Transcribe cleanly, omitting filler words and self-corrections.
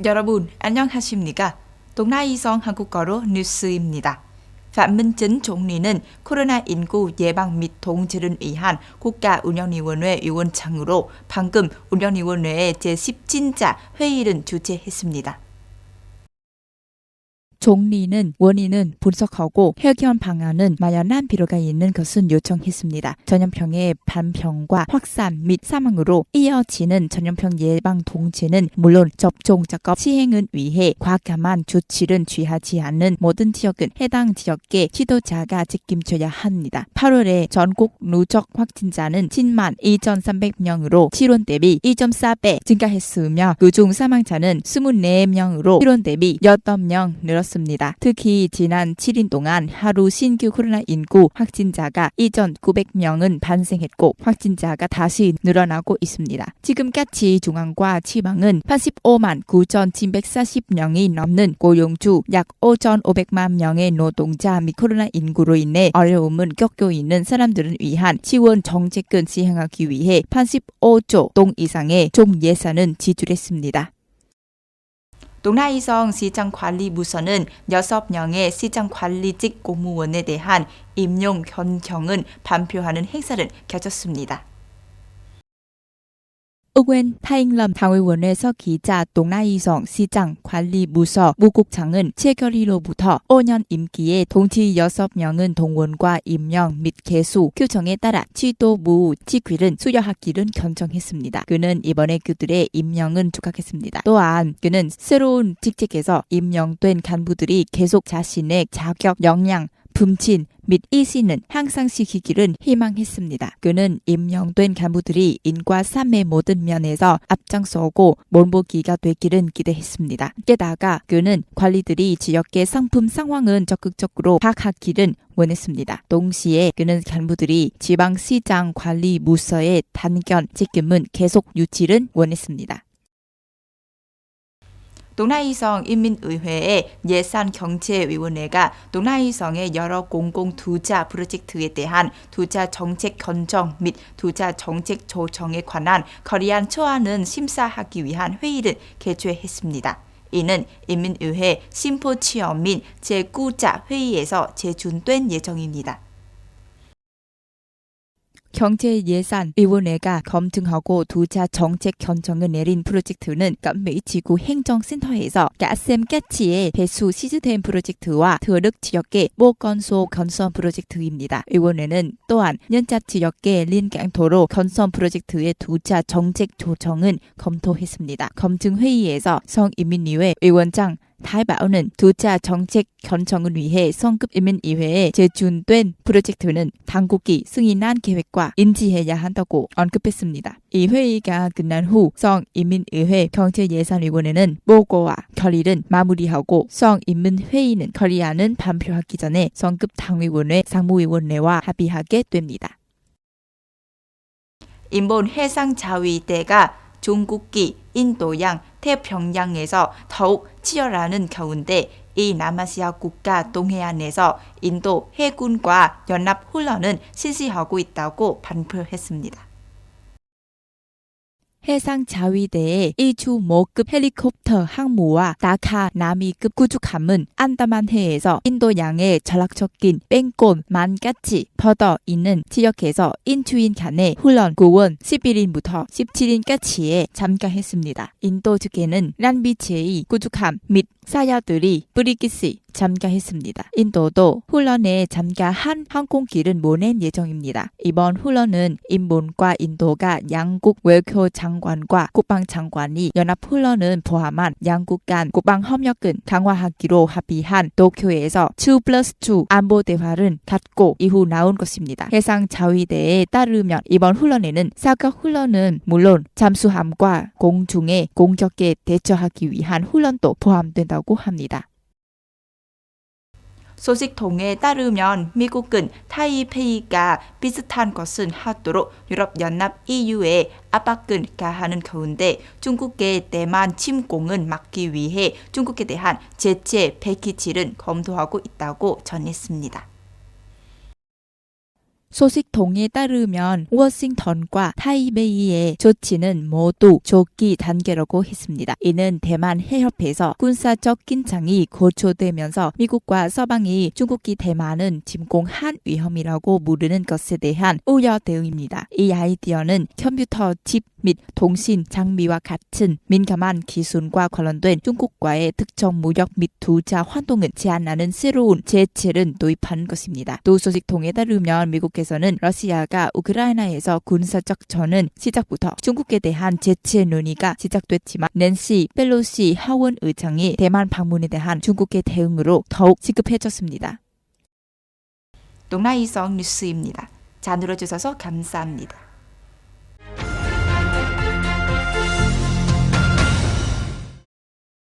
여러분, 안녕하십니까? 동나이성 한국어로 뉴스입니다. phạm minh chính 총리는 코로나19 예방 및 통제를 위한 국가운영위원회 위원장으로 방금 운영위원회의 제17자 회의를 주재했습니다. 총리는 원인은 분석하고 해결 방안은 마련할 필요가 있는 것은 요청했습니다. 전염병의 반병과 확산 및 사망으로 이어지는 전염병 예방 통제는 물론 접종 작업 시행을 위해 과감한 조치를 취하지 않는 모든 지역은 해당 지역의 지도자가 책임져야 합니다. 8월에 전국 누적 확진자는 10만 2,300명으로 7월 대비 2.4배 증가했으며 그중 사망자는 24명으로 7월 대비 8명 늘었습니다. 특히 지난 7일 동안 하루 신규 코로나19 확진자가 2,900명은 발생했고 확진자가 다시 늘어나고 있습니다. 지금까지 중앙과 지방은 85만 9,740명이 넘는 고용주 약 5,500만 명의 노동자 및 코로나19로 인해 어려움을 겪고 있는 사람들을 위한 지원 정책을 시행하기 위해 85조 동 이상의 총 예산을 지출했습니다. 동나이성 시장관리부서는 6명의 시장관리직 공무원에 대한 임용 변경을 발표하는 행사를 가졌습니다. 의원 타잉럼 당의원에서 기자 동나이성 시장관리부서 무국장은 7개월로부터 5년 임기에 동지 6명은 동원과 임명 및 개수 규정에 따라 지도부 직위를 수여하기를 결정했습니다. 그는 이번에 그들의 임명은 축하했습니다. 또한 그는 새로운 직책에서 임명된 간부들이 계속 자신의 자격, 역량, 품질 및 이신은 향상시키기를 희망했습니다. 그는 임명된 간부들이 인과 삶의 모든 면에서 앞장서고 본보기가 되기를 기대했습니다. 게다가 그는 관리들이 지역의 상품 상황은 적극적으로 파악하기를 원했습니다. 동시에 그는 간부들이 지방시장 관리부서의 단결 책임은 계속 유지를 원했습니다. 동나이성 인민의회의 예산경제위원회가 동나이성의 여러 공공투자 프로젝트에 대한 투자 정책 견정 및 투자 정책 조정에 관한 거리한 초안을 심사하기 위한 회의를 개최했습니다. 이는 인민의회 심포치엄 및 제9자 회의에서 제출된 예정입니다. 경제예산위원회가 검증하고 투자 정책 결정을 내린 프로젝트는 감매지구 행정센터에서 가셈 가치의 배수 시스템 프로젝트와 드륵 지역의 모건소 건설 프로젝트입니다. 위원회는 또한 연자 지역의 린강도로 건설 프로젝트의 투자 정책 조정은 검토했습니다. 검증회의에서 성인민의회 위원장 달바오는 투자 정책 결정을 위해 성급인민의회에 제출된 프로젝트는 당국이 승인한 계획과 인지해야 한다고 언급했습니다. 이 회의가 끝난 후 성인민의회 경제예산위원회는 보고와 결의를 마무리하고 성인민회의는 결의안은 발표하기 전에 성급당위원회 상무위원회와 합의하게 됩니다. 일본 해상자위대가 중국기 인도양 태평양에서 더욱 치열하는 가운데 이 남아시아 국가 동해안에서 인도 해군과 연합훈련은 실시하고 있다고 발표했습니다. 해상자위대의 2주모급 헬리콥터 항모와 다카 나미급 구축함은 안다만해에서 인도양의 전략적인 뺑꽃만같이 뻗어 있는 지역에서 인추인 간의 훈련 구원 11일부터 17일까지에 참가했습니다. 인도 측에는 란비체의 구축함 및 사야들이 브리기시 참가했습니다. 인도도 훈련에 참가한 항공기를 보낸 예정입니다. 이번 훈련은 일본과 인도가 양국 외교 장관과 국방장관이 연합훈련을 포함한 양국 간 국방협력을 강화하기로 합의한 도쿄에서 2+2 안보대화를 갖고 이후 나온 것입니다. 해상자위대에 따르면 이번 훈련에는 사격훈련은 물론 잠수함과 공중의 공격에 대처하기 위한 훈련도 포함된다고 합니다. 소식통에 따르면 미국은 타이페이가 비슷한 것을 하도록 유럽연합 EU에 압박을 가하는 가운데 중국의 대만 침공을 막기 위해 중국에 대한 제재 패키지를 검토하고 있다고 전했습니다. 소식통에 따르면 워싱턴과 타이베이의 조치는 모두 조기 단계라고 했습니다. 이는 대만 해협에서 군사적 긴장이 고조되면서 미국과 서방이 중국이 대만은 침공한 위험이라고 부르는 것에 대한 우려 대응입니다. 이 아이디어는 컴퓨터 칩 및 통신 장비와 같은 민감한 기술과 관련된 중국과의 특정 무역 및 투자 활동을 제한하는 새로운 제재를 도입한 것입니다. 또 소식통에 따르면 미국에서는 러시아가 우크라이나에서 군사적 전은 시작부터 중국에 대한 제재 논의가 시작됐지만 낸시 펠로시 하원 의장이 대만 방문에 대한 중국의 대응으로 더욱 시급해졌습니다. 동나이성 뉴스입니다. 잘 들어주셔서 감사합니다.